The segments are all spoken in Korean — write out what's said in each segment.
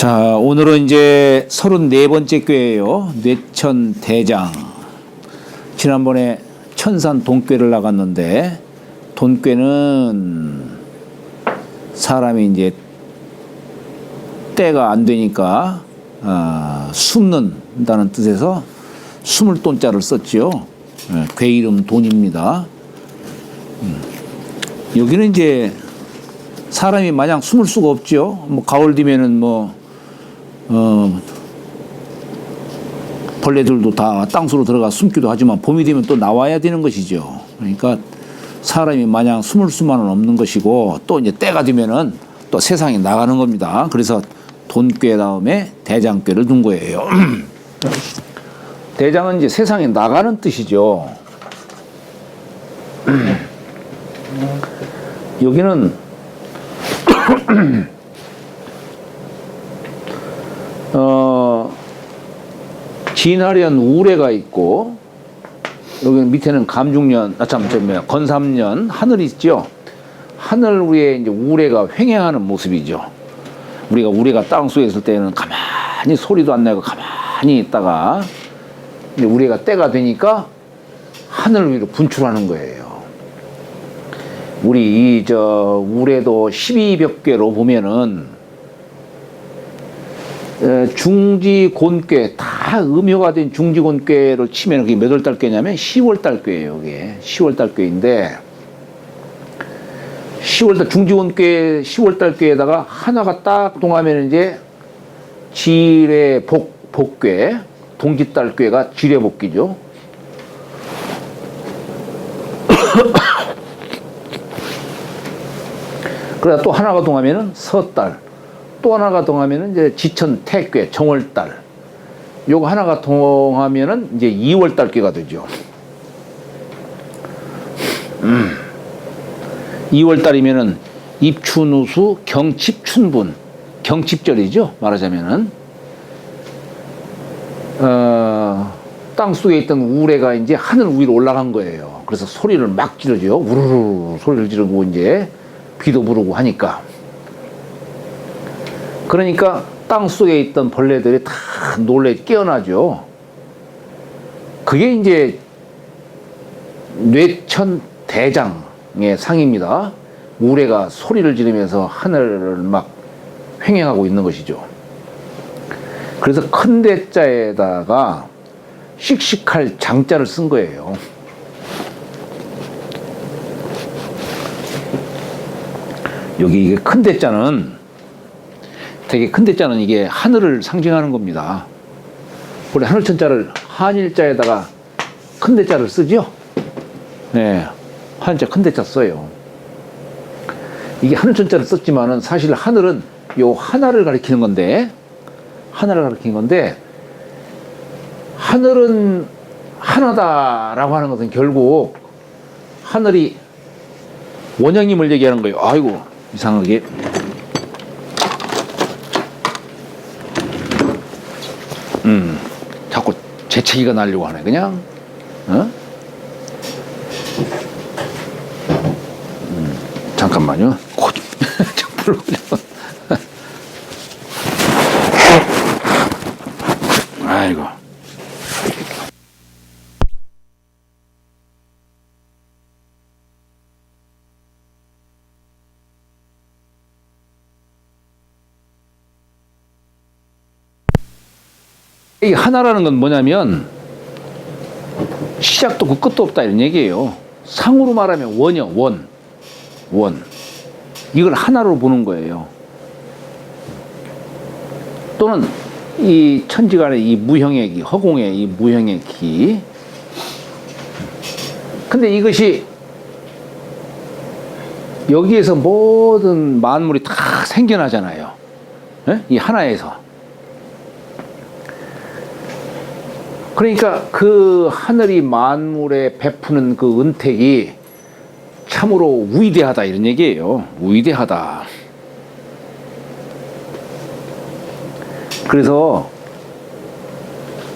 자, 오늘은 이제 34번째 꾀예요. 뇌천 대장. 지난번에 천산 돈꾀를 나갔는데, 돈꾀는 사람이 이제 때가 안 되니까 숨는다는 뜻에서 숨을 돈자를 썼지요. 궤 이름 돈입니다. 여기는 이제 사람이 마냥 숨을 수가 없죠. 뭐 가을 되면은 벌레들도 다 땅속으로 들어가 숨기도 하지만 봄이 되면 또 나와야 되는 것이죠. 그러니까 사람이 마냥 숨을 수만은 없는 것이고, 또 이제 때가 되면은 또 세상에 나가는 겁니다. 그래서 돈꾀 다음에 대장꾀를 둔 거예요. 대장은 이제 세상에 나가는 뜻이죠. 여기는 진화련 우레가 있고, 여기는 밑에는 감중년, 건삼년 하늘이 있죠. 하늘 위에 이제 우레가 횡행하는 모습이죠. 우리가 우레가 땅 속에 있을 때는 가만히 소리도 안 나고 가만히 있다가 이제 우레가 때가 되니까 하늘 위로 분출하는 거예요. 우리 이 우레도 12벽궤로 보면은 중지곤괴, 다 음효가 된 중지곤괴를 치면 그게 몇 월달 꾀냐면 10월달 꾀예요. 이게 10월달 꾀인데, 10월달 중지곤괴 10월달 꾀에다가 하나가 딱 동하면 이제 지뢰 복괴, 동짓달 꾀가 지뢰 복귀죠. 그러다 또 하나가 동하면은 서달, 또 하나가 동하면은 이제 지천 태괴 정월달, 요거 하나가 동하면은 이제 2월달 꾀가 되죠. 2월달이면은 입춘우수 경칩춘분, 경칩절이죠. 말하자면은 땅 속에 있던 우레가 이제 하늘 위로 올라간 거예요. 그래서 소리를 막 지르죠. 우르르 소리를 지르고 이제 비도 부르고 하니까. 그러니까 땅 속에 있던 벌레들이 다 놀래 깨어나죠. 그게 이제 뇌천 대장의 상입니다. 우레가 소리를 지르면서 하늘을 막 횡행하고 있는 것이죠. 그래서 큰 대자에다가 씩씩할 장자를 쓴 거예요. 여기 이게 큰 대자는, 되게 큰 대자는 이게 하늘을 상징하는 겁니다. 원래 하늘천자를 한일자에다가 큰 대자를 쓰죠. 네, 한자 큰 대자 써요. 이게 하늘천자를 썼지만은 사실 하늘은 요 하나를 가리키는 건데, 하늘은 하나다라고 하는 것은 결국 하늘이 원형임을 얘기하는 거예요. 아이고, 이상하게. 자꾸 재채기가 나려고 하네, 그냥. 잠깐만요. 아이고. 이 하나라는 건 뭐냐면 시작도 없고 끝도 없다 이런 얘기예요. 상으로 말하면 원이요. 원. 이걸 하나로 보는 거예요. 또는 이 천지간의 이 무형의 기, 허공의 이 무형의 기. 근데 이것이 여기에서 모든 만물이 다 생겨나잖아요. 이 하나에서. 그러니까 그 하늘이 만물에 베푸는 그 은택이 참으로 위대하다 이런 얘기예요. 위대하다. 그래서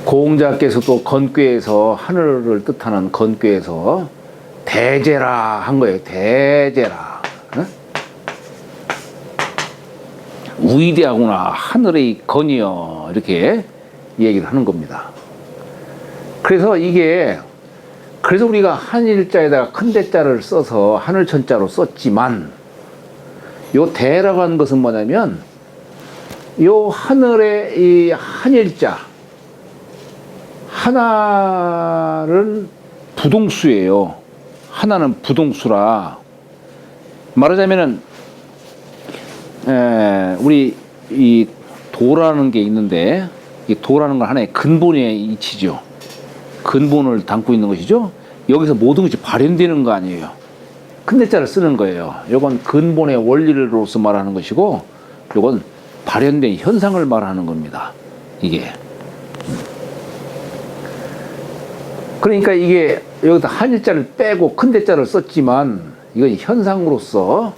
고흥자께서도 건꾀에서 하늘을 뜻하는 건꾀에서 대제라 한 거예요. 대제라. 위대하구나. 하늘의 건이여. 이렇게 얘기를 하는 겁니다. 그래서 그래서 우리가 한일자에다가 큰 대자를 써서 하늘천자로 썼지만, 요 대라고 하는 것은 뭐냐면, 요 하늘의 이 한일자, 하나는 부동수예요. 하나는 부동수라. 말하자면은, 우리 이 도라는 게 있는데, 이 도라는 건 하나의 근본의 이치죠. 근본을 담고 있는 것이죠. 여기서 모든 것이 발현되는 거 아니에요. 큰 대자를 쓰는 거예요. 이건 근본의 원리로서 말하는 것이고, 이건 발현된 현상을 말하는 겁니다. 이게. 그러니까 이게 여기다 한일자를 빼고 큰 대자를 썼지만, 이건 현상으로서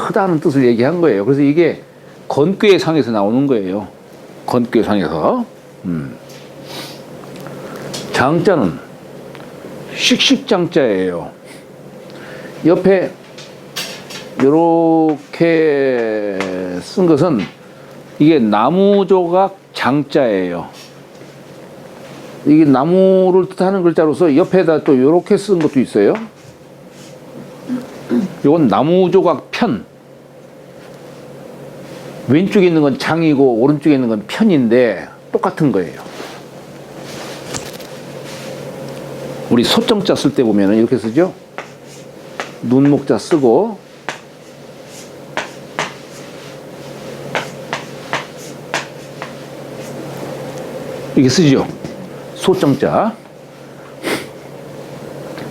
크다는 뜻을 얘기한 거예요. 그래서 이게 건괴상에서 나오는 거예요. 건괴상에서. 장자는 씩씩장자예요. 옆에 이렇게 쓴 것은 이게 나무조각 장자예요. 이게 나무를 뜻하는 글자로서 옆에다 또 이렇게 쓴 것도 있어요. 이건 나무조각 편. 왼쪽에 있는 건 장이고 오른쪽에 있는 건 편인데 똑같은 거예요. 우리 소정자 쓸 때 보면 이렇게 쓰죠. 눈목자 쓰고 이렇게 쓰죠. 소정자.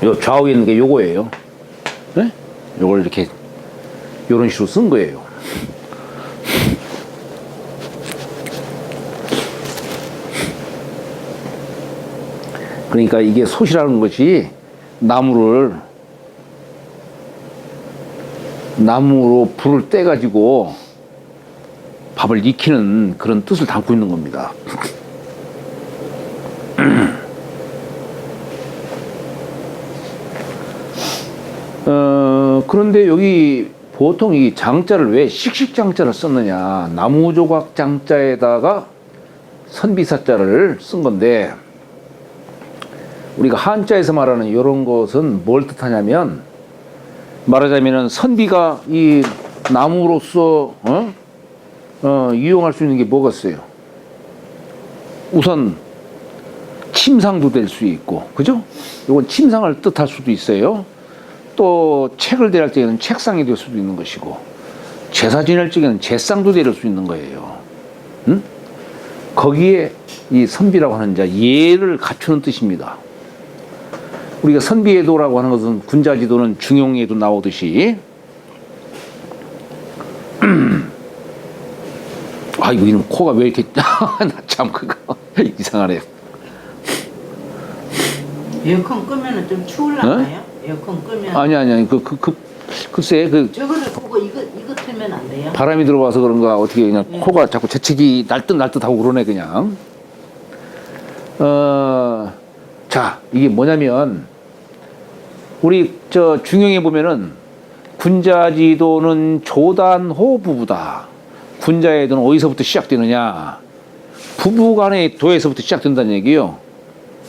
요 좌우에 있는 게 요거예요. 네? 요걸 이렇게 요런 식으로 쓴 거예요. 그러니까 이게 솥이라는 것이 나무로 불을 떼가지고 밥을 익히는 그런 뜻을 담고 있는 겁니다. 그런데 여기 보통 이 장자를 왜 씩씩장자를 썼느냐. 나무조각 장자에다가 선비사자를 쓴 건데, 우리가 한자에서 말하는 이런 것은 뭘 뜻하냐면, 말하자면은 선비가 이 나무로서 이용할 수 있는 게 뭐겠어요? 우선 침상도 될 수 있고, 그죠? 이건 침상을 뜻할 수도 있어요. 또 책을 대할 때에는 책상이 될 수도 있는 것이고, 제사 지낼 적에는 제상도 될 수 있는 거예요. 응? 거기에 이 선비라고 하는 자 예를 갖추는 뜻입니다. 우리가 선비예도라고 하는 것은 군자지도는 중용예도 나오듯이, 아이고 이놈 코가 왜 이렇게 나 참 그거 이상하네. 에어컨 끄면은 좀 추울라나요? 에어컨 끄면 아니 글쎄 저거를 보고 이거 틀면 안 돼요? 바람이 들어와서 그런가 어떻게 그냥 코가 자꾸 재채기 날듯하고 그러네 그냥. 자, 이게 뭐냐면, 우리 저 중용에 보면은 군자지도는 조단호 부부다. 군자애도는 어디서부터 시작되느냐? 부부간의 도에서부터 시작된다는 얘기요.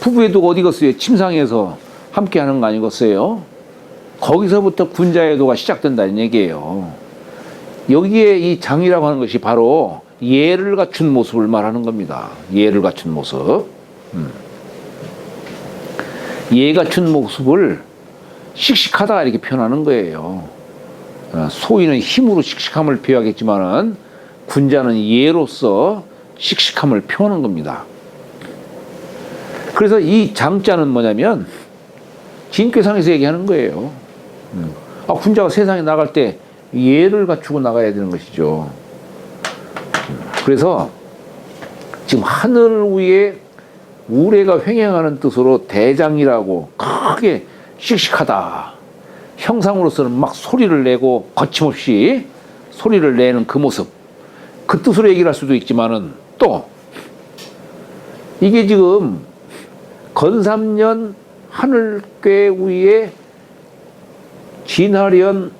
부부애도가 어디겠어요? 침상에서 함께 하는 거 아니겠어요? 거기서부터 군자애도가 시작된다는 얘기예요. 여기에 이 장이라고 하는 것이 바로 예를 갖춘 모습을 말하는 겁니다. 예를 갖춘 모습. 예 갖춘 모습을 씩씩하다 이렇게 표현하는 거예요. 소인은 힘으로 씩씩함을 표하겠지만은 군자는 예로서 씩씩함을 표하는 겁니다. 그래서 이 장자는 뭐냐면 진꾀상에서 얘기하는 거예요. 군자가 세상에 나갈 때 예를 갖추고 나가야 되는 것이죠. 그래서 지금 하늘 위에 우레가 횡행하는 뜻으로 대장이라고 크게 씩씩하다. 형상으로서는 막 소리를 내고 거침없이 소리를 내는 그 모습. 그 뜻으로 얘기를 할 수도 있지만은 또 이게 지금 건삼년 하늘괴 위에 진하련을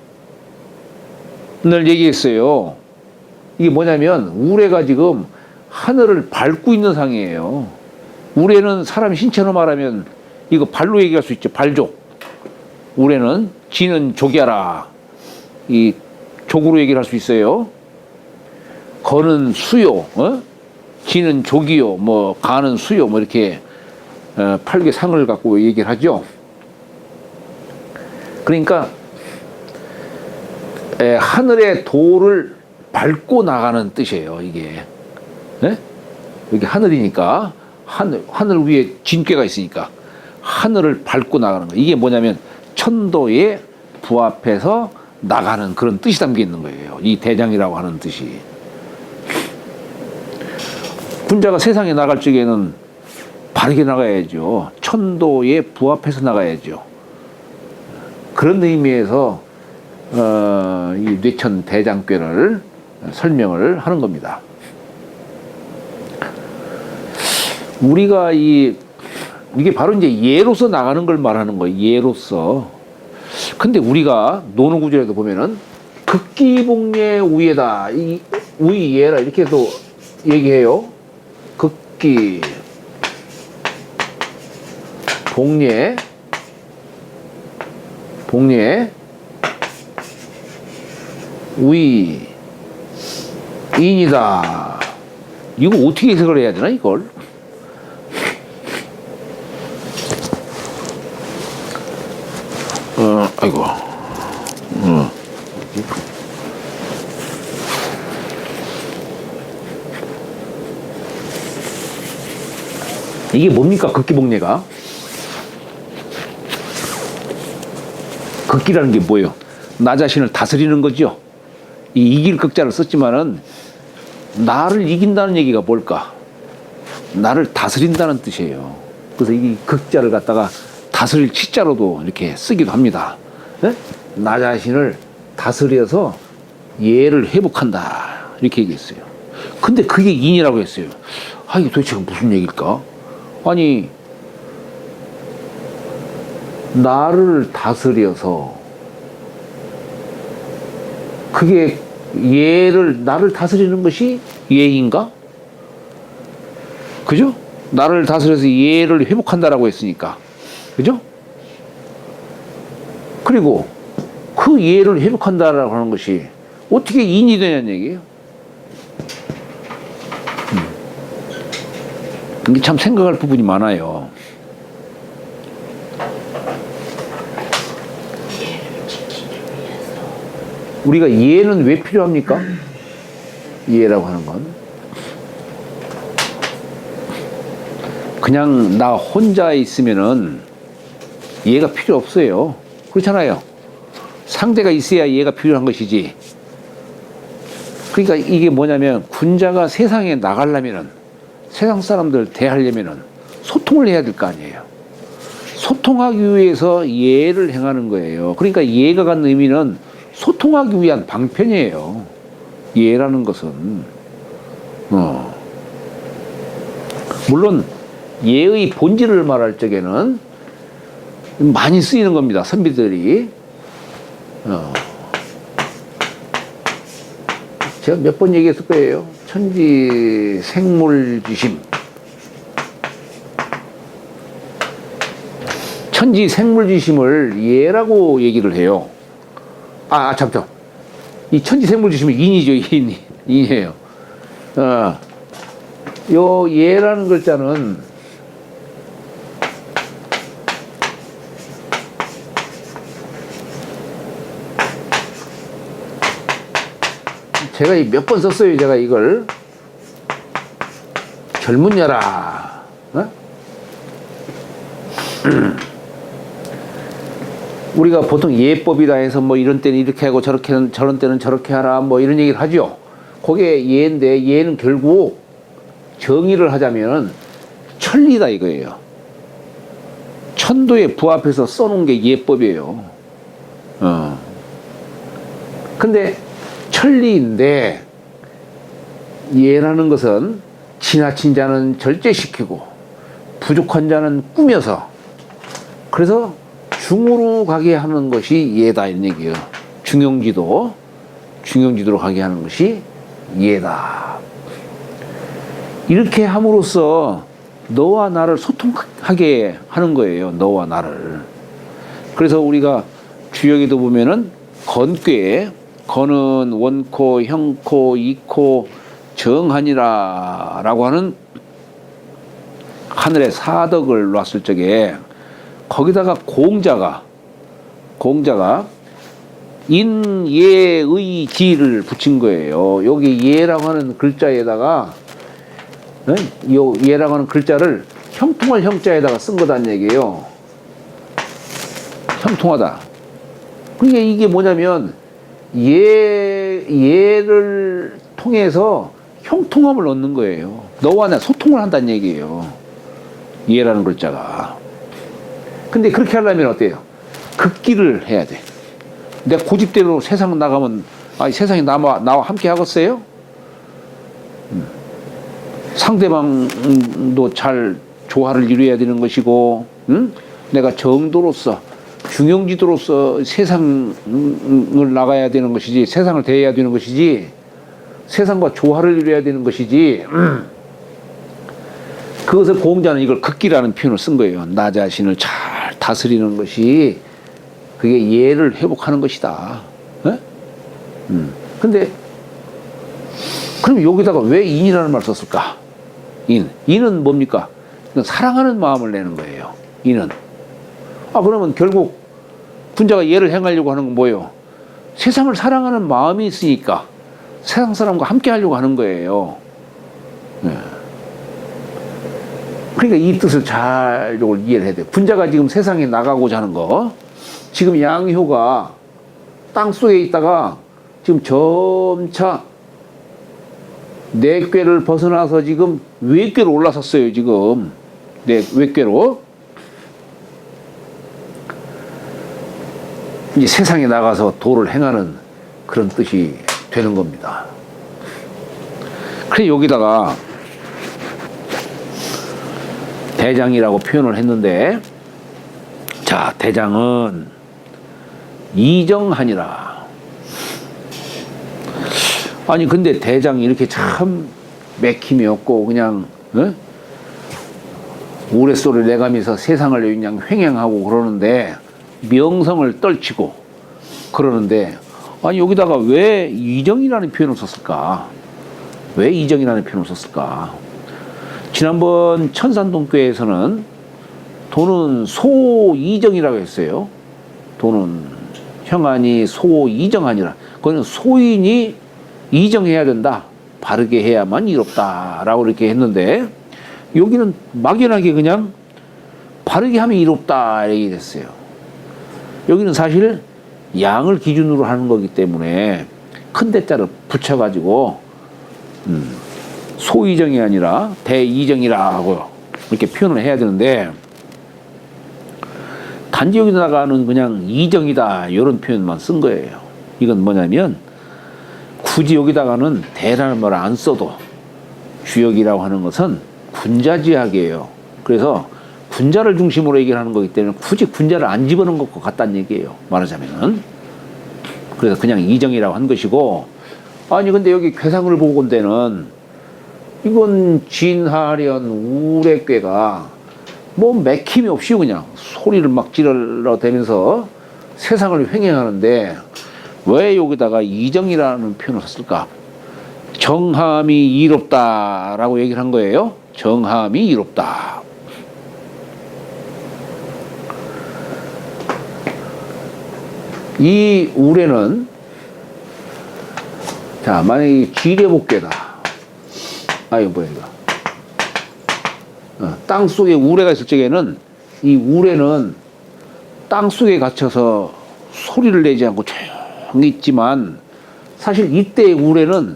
얘기했어요. 이게 뭐냐면 우레가 지금 하늘을 밟고 있는 상이에요. 우레는 사람 신체로 말하면 이거 발로 얘기할 수 있죠. 발족. 우레는 지는 족이하라. 이 족으로 얘기를 할 수 있어요. 거는 수요, 지는 족이요, 뭐 가는 수요, 뭐 이렇게 8개 상을 갖고 얘기를 하죠. 그러니까 하늘의 도를 밟고 나가는 뜻이에요. 이게 여기 하늘이니까 하늘 위에 진괴가 있으니까 하늘을 밟고 나가는 거. 이게 뭐냐면 천도에 부합해서 나가는 그런 뜻이 담겨 있는 거예요. 이 대장이라고 하는 뜻이. 군자가 세상에 나갈 적에는 바르게 나가야죠. 천도에 부합해서 나가야죠. 그런 의미에서 이 뇌천 대장괴를 설명을 하는 겁니다. 우리가 이게 바로 이제 예로서 나가는 걸 말하는 거예요. 예로서. 근데 우리가 논어구절에도 보면은 극기복례 우예다. 이 우예라 이렇게도 얘기해요. 극기 복례 우이 인이다. 이거 어떻게 해석을 해야 되나 이걸? 아이고. 이게 뭡니까? 극기복례가? 극기라는 게 뭐예요? 나 자신을 다스리는 거죠. 이 이길 극자를 썼지만은 나를 이긴다는 얘기가 뭘까? 나를 다스린다는 뜻이에요. 그래서 이 극자를 갖다가 다스릴 치자로도 이렇게 쓰기도 합니다. 네? 나 자신을 다스려서 예를 회복한다. 이렇게 얘기했어요. 근데 그게 인이라고 했어요. 아, 이게 도대체 무슨 얘기일까? 아니, 나를 다스려서 그게 나를 다스리는 것이 예인가? 그죠? 나를 다스려서 예를 회복한다라고 했으니까. 그죠? 그리고 그 예를 회복한다라고 하는 것이 어떻게 인이 되냐는 얘기예요. 이게 참 생각할 부분이 많아요. 우리가 예는 왜 필요합니까? 예라고 하는 건 그냥 나 혼자 있으면은 예가 필요 없어요. 그렇잖아요. 상대가 있어야 예가 필요한 것이지. 그러니까 이게 뭐냐면 군자가 세상에 나가려면은 세상 사람들 대하려면은 소통을 해야 될 거 아니에요. 소통하기 위해서 예를 행하는 거예요. 그러니까 예가 갖는 의미는 소통하기 위한 방편이에요. 예라는 것은 물론 예의 본질을 말할 적에는 많이 쓰이는 겁니다. 선비들이 제가 몇 번 얘기했을 거예요. 천지생물지심. 천지생물지심을 예라고 얘기를 해요. 참. 이 천지생물지심은 인이죠, 인이에요. 요 예라는 글자는 제가 몇 번 썼어요, 제가 이걸. 젊은 여라. 우리가 보통 예법이다 해서 뭐 이런 때는 이렇게 하고 저런 때는 저렇게 하라 뭐 이런 얘기를 하죠. 그게 예인데 예는 결국 정의를 하자면 천리다 이거예요. 천도에 부합해서 써놓은 게 예법이에요. 근데 천리인데 예라는 것은 지나친 자는 절제시키고 부족한 자는 꾸며서 그래서 중으로 가게 하는 것이 예다 이런 얘기예요. 중용지도로 가게 하는 것이 예다. 이렇게 함으로써 너와 나를 소통하게 하는 거예요. 너와 나를. 그래서 우리가 주역에도 보면은 건꾀, 건은 원코, 형코, 이코, 정하니라 라고 하는 하늘의 사덕을 놨을 적에 거기다가 공자가 인예의 붙인 거예요. 여기 예라고 하는 글자에다가 요 예라고 하는 글자를 형통할 형자에다가 쓴 거다는 얘기예요. 형통하다. 그러니까 이게 뭐냐면 예를 통해서 형통함을 얻는 거예요. 너와 나 소통을 한다는 얘기예요. 예라는 글자가. 근데 그렇게 하려면 어때요? 극기를 해야 돼. 내 고집대로 세상 나가면 세상이 나와 함께 하겠어요? 상대방도 잘 조화를 이루어야 되는 것이고, 내가 정도로서 중용지도로서 세상을 나가야 되는 것이지, 세상을 대해야 되는 것이지, 세상과 조화를 이루어야 되는 것이지. 그것을 공자는 이걸 극기라는 표현을 쓴 거예요. 나 자신을 잘 다스리는 것이 그게 예를 회복하는 것이다. 근데 그럼 여기다가 왜 인이라는 말을 썼을까? 인은 뭡니까? 사랑하는 마음을 내는 거예요. 인은. 그러면 결국 군자가 예를 행하려고 하는 건 뭐예요? 세상을 사랑하는 마음이 있으니까 세상 사람과 함께 하려고 하는 거예요. 그러니까 이 뜻을 잘 이걸 이해를 해야 돼요. 군자가 지금 세상에 나가고자 하는 거, 지금 양효가 땅 속에 있다가 지금 점차 내꾀를 벗어나서 지금 외꾀로 올라섰어요. 지금 외꾀로 이제 세상에 나가서 도를 행하는 그런 뜻이 되는 겁니다. 그래 여기다가 대장이라고 표현을 했는데, 자, 대장은 이정하니라. 아니 근데 대장이 이렇게 참 맥힘이 없고 그냥 우레소리를 내가면서 세상을 그냥 횡행하고 그러는데, 명성을 떨치고 그러는데, 아니 여기다가 왜 이정이라는 표현을 썼을까? 왜 이정이라는 표현을 썼을까? 지난번 천산동교에서는 도는 소이정이라고 했어요. 도는 형하니 소이정하니라. 그거는 소인이 이정해야 된다. 바르게 해야만 이롭다라고 이렇게 했는데, 여기는 막연하게 그냥 바르게 하면 이롭다 얘기 됐어요. 여기는 사실 양을 기준으로 하는 거기 때문에 큰 대자를 붙여가지고 소이정이 아니라 대이정이라고 이렇게 표현을 해야 되는데, 단지 여기다가는 그냥 이정이다 이런 표현만 쓴 거예요. 이건 뭐냐면 굳이 여기다가는 대라는 말을 안 써도 주역이라고 하는 것은 군자지학이에요. 그래서 군자를 중심으로 얘기를 하는 거기 때문에 굳이 군자를 안 집어넣은 것 같다는 얘기예요. 말하자면은. 그래서 그냥 이정이라고 한 것이고, 아니 근데 여기 괴상을 보고 본 데는 이건 진하련 우레꾀가 뭐 맥힘이 없이 그냥 소리를 막 지르러대면서 세상을 횡행하는데 왜 여기다가 이정이라는 표현을 썼을까? 정함이 이롭다라고 얘기를 한 거예요. 정함이 이롭다. 이 우레는, 자, 만약에 지뢰복괴다. 이거 뭐야, 이거. 땅 속에 우레가 있을 적에는 이 우레는 땅 속에 갇혀서 소리를 내지 않고 조용히 있지만, 사실 이때의 우레는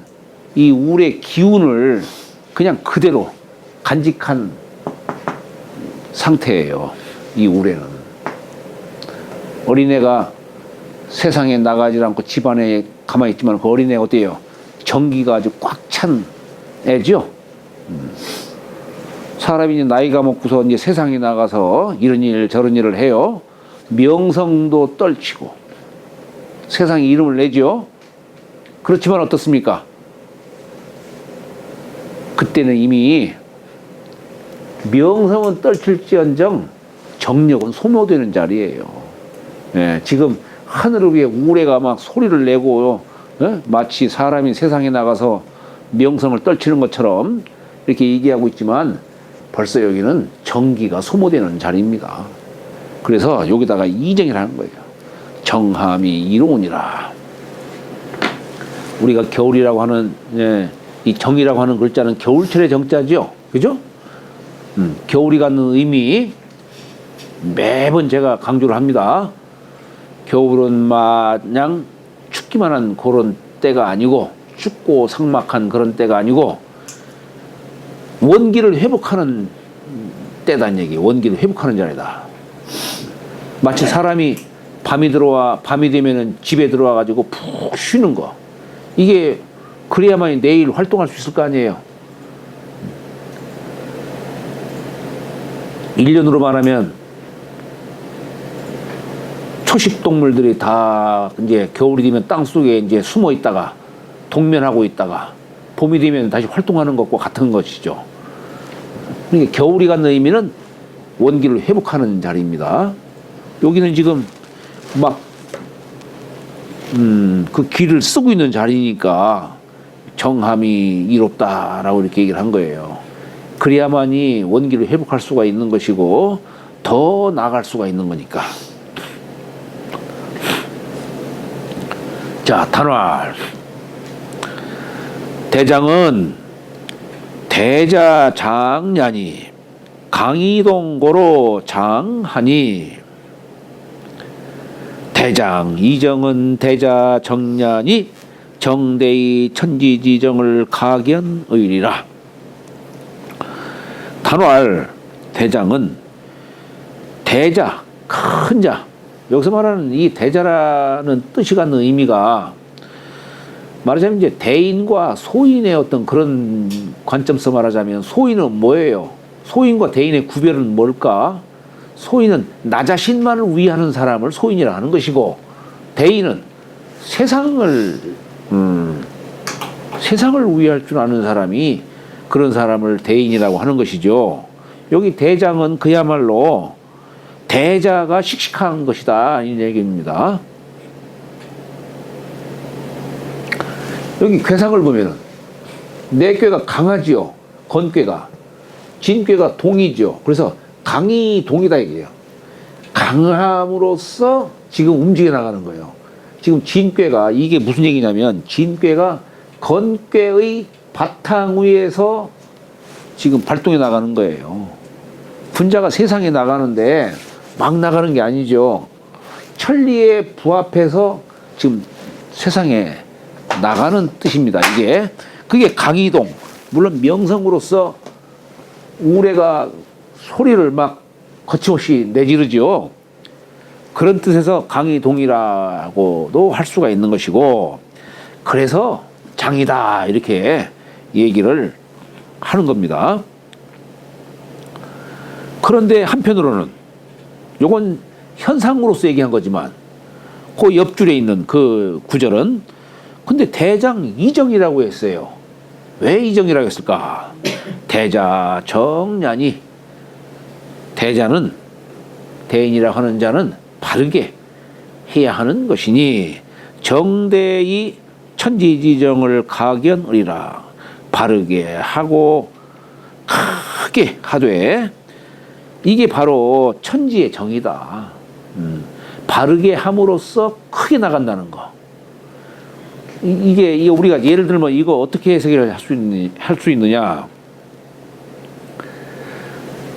이 우레 기운을 그냥 그대로 간직한 상태예요. 이 우레는. 어린애가 세상에 나가지 않고 집안에 가만히 있지만 그 어린애가 어때요? 정기가 아주 꽉 찬 애죠. 사람이 이제 나이가 먹고서 이제 세상에 나가서 이런 일 저런 일을 해요. 명성도 떨치고 세상에 이름을 내죠. 그렇지만 어떻습니까? 그때는 이미 명성은 떨칠지언정 정력은 소모되는 자리예요. 예, 지금 하늘 위에 우레가 막 소리를 내고 마치 사람이 세상에 나가서 명성을 떨치는 것처럼 이렇게 얘기하고 있지만 벌써 여기는 정기가 소모되는 자리입니다. 그래서 여기다가 이정이라는 거예요. 정함이 이로우니라. 우리가 겨울이라고 하는 이 정이라고 하는 글자는 겨울철의 정자죠. 그죠? 겨울이 갖는 의미 매번 제가 강조를 합니다. 겨울은 마냥 춥기만 한 그런 때가 아니고 춥고 삭막한 그런 때가 아니고 원기를 회복하는 때다는 얘기. 원기를 회복하는 자리다. 마치 사람이 밤이 되면은 집에 들어와 가지고 푹 쉬는 거. 이게 그래야만 내일 활동할 수 있을 거 아니에요. 1년으로 말하면 초식 동물들이 다 이제 겨울이 되면 땅 속에 이제 숨어 있다가 동면하고 있다가 봄이 되면 다시 활동하는 것과 같은 것이죠. 그러니까 겨울이 갖는 의미는 원기를 회복하는 자리입니다. 여기는 지금 막 그 기를 쓰고 있는 자리니까 정함이 이롭다라고 이렇게 얘기를 한 거예요. 그래야만이 원기를 회복할 수가 있는 것이고 더 나아갈 수가 있는 거니까. 자, 단활. 대장은 대자장냐니 강이동고로 장하니 대장 이정은 대자정냐니 정대의 천지지정을 가견의리라. 단활 대장은 대자 큰 자. 여기서 말하는 이 대자라는 뜻이 갖는 의미가 말하자면 이제 대인과 소인의 어떤 그런 관점에서 말하자면 소인은 뭐예요? 소인과 대인의 구별은 뭘까? 소인은 나 자신만을 위하는 사람을 소인이라 하는 것이고 대인은 세상을 위할 줄 아는 사람이 그런 사람을 대인이라고 하는 것이죠. 여기 대장은 그야말로 대자가 씩씩한 것이다 이 얘기입니다. 여기 괴상을 보면은 내 꾀가 강하지요. 건꾀가 진꾀가 동이죠. 그래서 강이 동이다 얘기예요. 강함으로써 지금 움직여 나가는 거예요. 지금 진꾀가 이게 무슨 얘기냐면 진꾀가 건꾀의 바탕 위에서 지금 발동해 나가는 거예요. 분자가 세상에 나가는데 막 나가는 게 아니죠. 천리에 부합해서 지금 세상에 나가는 뜻입니다. 그게 강이동. 물론 명성으로서 우레가 소리를 막 거침없이 내지르죠. 그런 뜻에서 강이동이라고도 할 수가 있는 것이고 그래서 장이다 이렇게 얘기를 하는 겁니다. 그런데 한편으로는 요건 현상으로서 얘기한 거지만 그 옆줄에 있는 그 구절은 근데 대장 이정이라고 했어요. 왜 이정이라고 했을까? 대자 정냐니 대자는 대인이라고 하는 자는 바르게 해야 하는 것이니 정대의 천지지정을 가견의리라. 바르게 하고 크게 하되 이게 바로 천지의 정이다. 바르게 함으로써 크게 나간다는 거. 이게 우리가 예를 들면 이거 어떻게 해석을 할 수 있느냐.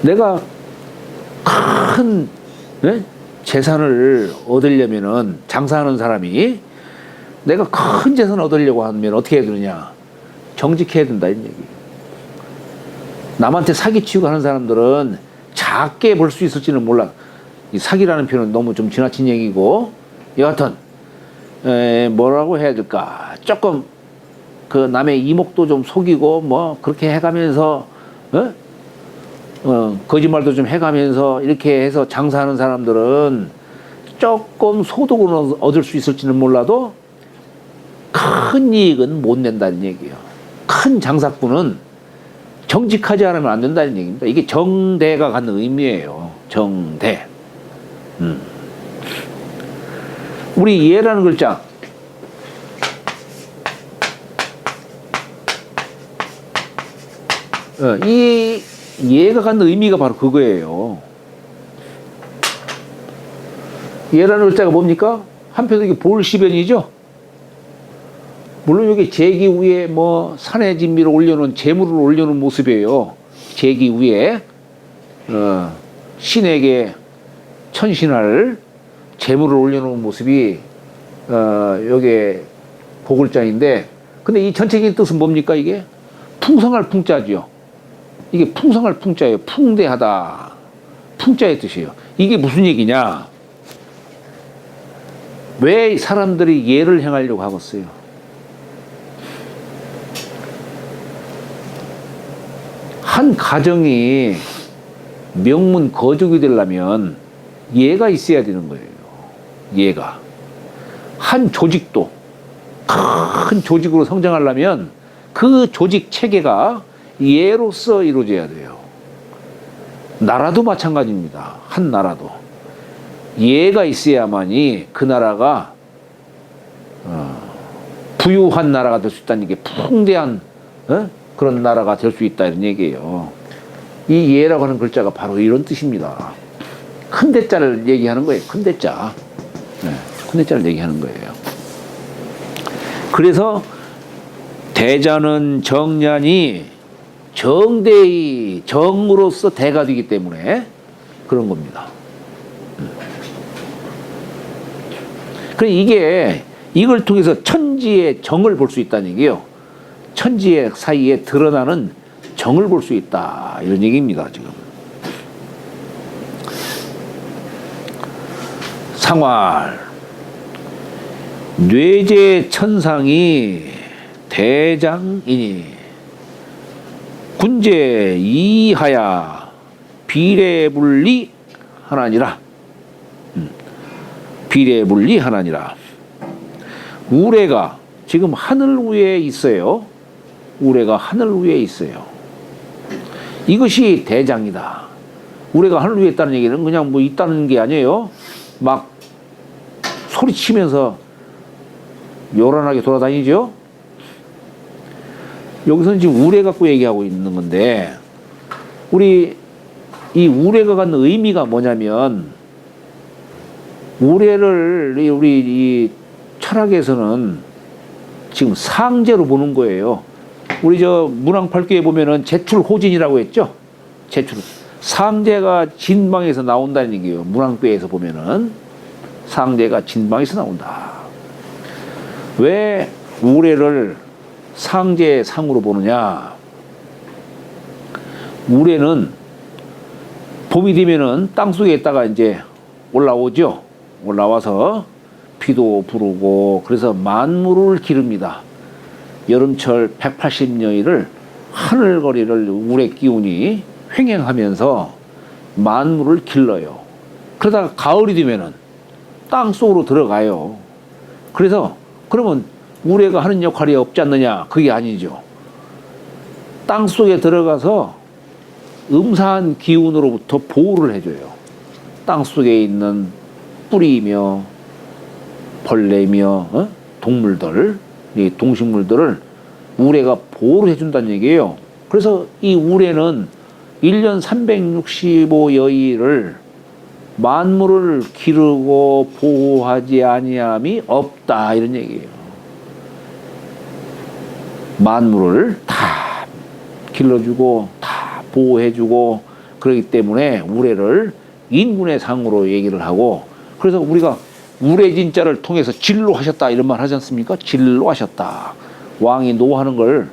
내가 큰 재산을 얻으려면은 장사하는 사람이 내가 큰 재산을 얻으려고 하면 어떻게 해야 되느냐. 정직해야 된다 이런 얘기. 남한테 사기치고 하는 사람들은 작게 볼 수 있을지는 몰라. 이 사기라는 표현은 너무 좀 지나친 얘기고 여하튼 뭐라고 해야 될까. 조금 그 남의 이목도 좀 속이고 뭐 그렇게 해가면서 거짓말도 좀 해가면서 이렇게 해서 장사하는 사람들은 조금 소득을 얻을 수 있을지는 몰라도 큰 이익은 못 낸다는 얘기예요. 큰 장사꾼은 정직하지 않으면 안 된다는 얘기입니다. 이게 정대가 갖는 의미예요. 정대. 우리 예라는 글자, 이 예가 갖는 의미가 바로 그거예요. 예라는 글자가 뭡니까? 한편으로 이게 볼시변이죠. 물론 이게 제기 위에 뭐 산의 진미를 올려놓은 재물을 올려놓은 모습이에요. 제기 위에 신에게 천신할 재물을 올려놓은 모습이 요게 보글자인데, 근데 이 전체적인 뜻은 뭡니까? 이게 풍성할 풍자죠. 이게 풍성할 풍자예요. 풍대하다. 풍자의 뜻이에요. 이게 무슨 얘기냐? 왜 사람들이 예를 행하려고 하겠어요? 한 가정이 명문 거족이 되려면 예가 있어야 되는 거예요. 예가. 한 조직도 큰 조직으로 성장하려면 그 조직 체계가 예로서 이루어져야 돼요. 나라도 마찬가지입니다. 한 나라도 예가 있어야만이 그 나라가 부유한 나라가 될 수 있다는 게, 풍대한 그런 나라가 될 수 있다, 이런 얘기예요. 이 예라고 하는 글자가 바로 이런 뜻입니다. 큰 대자를 얘기하는 거예요. 큰 대자. 큰 대자를 얘기하는 거예요. 그래서 대자는 정년이 정대의 정으로서 대가 되기 때문에 그런 겁니다. 그래, 이걸 통해서 천지의 정을 볼 수 있다는 얘기예요. 천지의 사이에 드러나는 정을 볼 수 있다, 이런 얘기입니다. 지금 상활 뇌제 천상이 대장이니 군제 이하야 비례분리 하나니라. 비례분리 하나니라. 우레가 지금 하늘 위에 있어요. 우레가 하늘 위에 있어요. 이것이 대장이다. 우레가 하늘 위에 있다는 얘기는 그냥 뭐 있다는 게 아니에요. 막 소리치면서 요란하게 돌아다니죠. 여기서는 지금 우레 갖고 얘기하고 있는 건데, 우리 이 우레가 갖는 의미가 뭐냐면, 우레를 우리 이 철학에서는 지금 상제로 보는 거예요. 우리 저 문왕팔귀에 보면은 제출호진이라고 했죠. 제출. 상제가 진방에서 나온다는 얘기예요. 문왕궤에서 보면은 상제가 진방에서 나온다. 왜 우레를 상제의 상으로 보느냐? 우레는 봄이 되면은 땅 속에 있다가 이제 올라오죠. 올라와서 비도 부르고, 그래서 만물을 기릅니다. 여름철 180여일을 하늘거리를 우레 기운이 횡행하면서 만물을 길러요. 그러다가 가을이 되면은 땅 속으로 들어가요. 그래서 그러면 우레가 하는 역할이 없지 않느냐? 그게 아니죠. 땅 속에 들어가서 음사한 기운으로부터 보호를 해줘요. 땅 속에 있는 뿌리며 벌레며 동물들, 이 동식물들을 우레가 보호를 해준다는 얘기예요. 그래서 이 우레는 1년 365여일을 만물을 기르고 보호하지 아니함이 없다, 이런 얘기예요. 만물을 다 길러주고 다 보호해주고, 그렇기 때문에 우레를 인군의 상으로 얘기를 하고, 그래서 우리가 우레진자를 통해서 진로하셨다, 이런 말 하지 않습니까? 진로하셨다. 왕이 노하는 걸,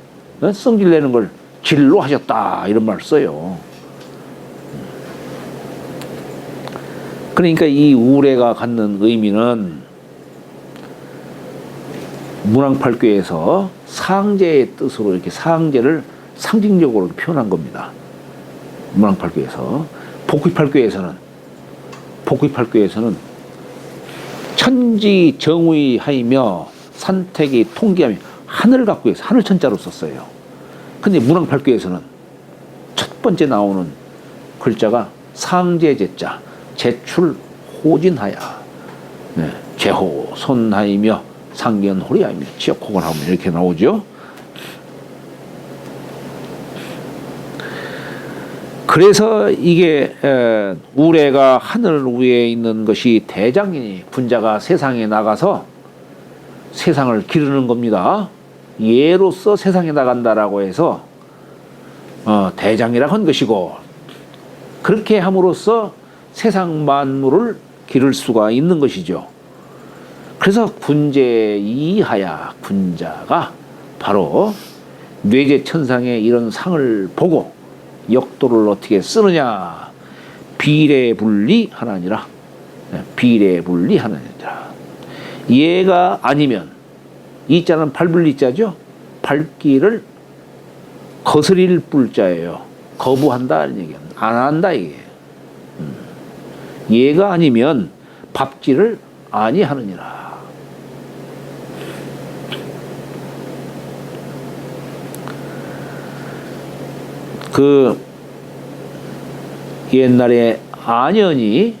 성질내는 걸 진로하셨다, 이런 말 써요. 그러니까 이 우레가 갖는 의미는 문왕팔귀에서 상제의 뜻으로 이렇게 상제를 상징적으로 표현한 겁니다. 문왕팔귀에서. 복귀팔귀에서는 천지 정의하이며 산택이 통기하며 하늘 갖고 해서 하늘 천자로 썼어요. 근데 문왕팔귀에서는 번째 나오는 글자가 상제제자, 제출 호진하야. 네, 제호 손하이며 상견호리하이며 지역호걸 하면 이렇게 나오죠. 그래서 이게 우레가 하늘 위에 있는 것이 대장이니 군자가 세상에 나가서 세상을 기르는 겁니다. 예로서 세상에 나간다라고 해서 대장이라 한 것이고, 그렇게 함으로써 세상 만물을 기를 수가 있는 것이죠. 그래서 군제 이하야, 군자가 바로 뇌제천상의 이런 상을 보고 역도를 어떻게 쓰느냐, 비례분리하나니라. 비례분리하나니라. 얘가 아니면, 이 자는 밟을 자죠. 밟기를 거스릴 뿔자예요. 거부한다 이런 얘기야. 안 한다 이게. 얘가 아니면 밟지를 아니하느니라. 그 옛날에 안현이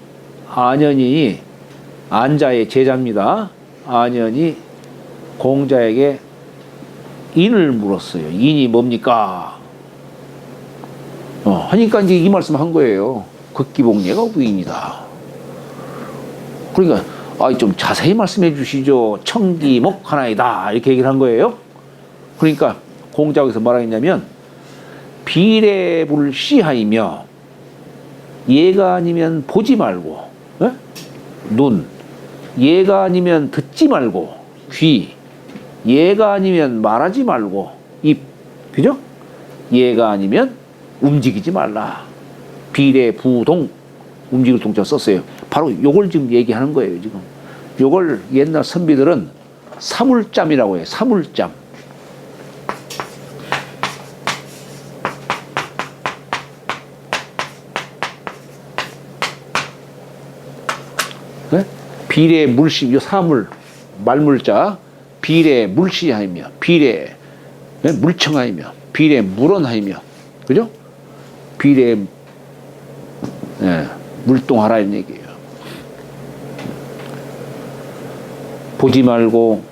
안자의 제자입니다. 안현이 공자에게 인을 물었어요. 인이 뭡니까? 하니까 이제 이 말씀 한 거예요. 극기복례가 위인이다. 그러니까 좀 자세히 말씀해 주시죠. 청기목 하나이다. 이렇게 얘기를 한 거예요. 그러니까 공자가 여기서 뭐라 했냐면, 비례불시하이며, 얘가 아니면 보지 말고, 눈, 얘가 아니면 듣지 말고, 귀, 얘가 아니면 말하지 말고, 입, 그죠? 얘가 아니면 움직이지 말라. 비례부동, 움직일 동자 썼어요. 바로 요걸 지금 얘기하는 거예요, 지금. 요걸 옛날 선비들은 사물잠이라고 해요. 사물잠. 네? 비례 물시, 요 사물, 말물자, 비례 물시하이며, 비례 물청하이며, 비례 물언하이며, 그죠? 비례 물동하라 이런 얘기예요. 보지 말고,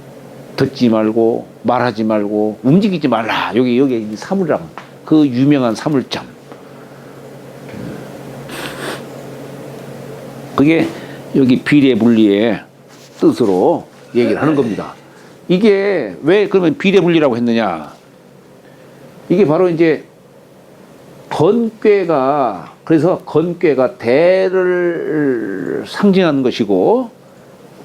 듣지 말고, 말하지 말고, 움직이지 말라. 여기 사물이랑 그 유명한 사물잠. 그게 여기 비례분리의 뜻으로 얘기를 하는 겁니다. 이게 왜 그러면 비례분리라고 했느냐? 이게 바로 이제 건괴가, 그래서 건괴가 대를 상징하는 것이고,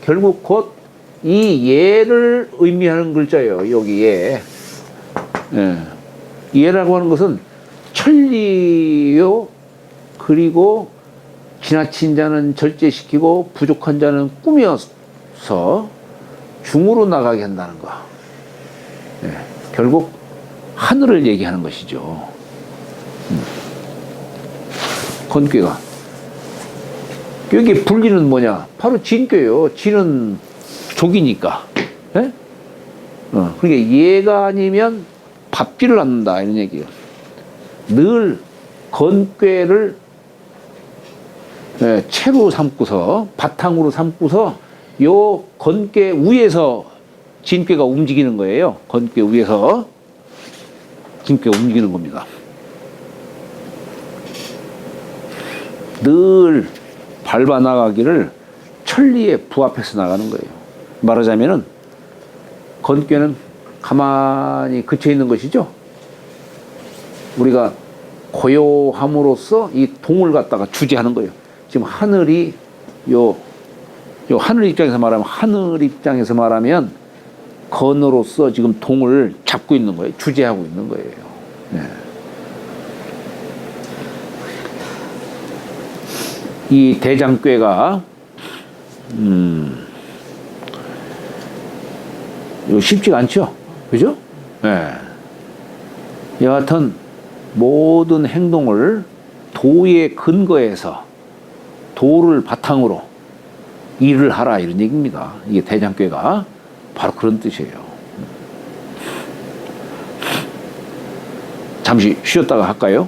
결국 곧 이 예를 의미하는 글자예요. 여기 예. 예라고 하는 것은 천리요, 그리고 지나친 자는 절제시키고 부족한 자는 꾸며서 중으로 나가게 한다는 거. 결국 하늘을 얘기하는 것이죠. 건괴가. 여기 분리는 뭐냐? 바로 진괴요. 진은 족이니까. 그러니까 얘가 아니면 밟지를 않는다 이런 얘기예요. 늘 건괴를 채로 삼고서, 바탕으로 삼고서 요 건괴 위에서 진괴가 움직이는 거예요. 건괴 위에서 진괴가 움직이는 겁니다. 늘 밟아 나가기를 천리에 부합해서 나가는 거예요. 말하자면은 건괴는 가만히 그쳐 있는 것이죠. 우리가 고요함으로써 이 동을 갖다가 주재하는 거예요. 지금 하늘이 요 하늘 입장에서 말하면 건으로서 지금 동을 잡고 있는 거예요. 주재하고 있는 거예요. 이 대장괴가 쉽지가 않죠. 그죠? 여하튼 모든 행동을 도에 근거해서 도를 바탕으로 일을 하라 이런 얘기입니다. 이게 대장괴가 바로 그런 뜻이에요. 잠시 쉬었다가 할까요?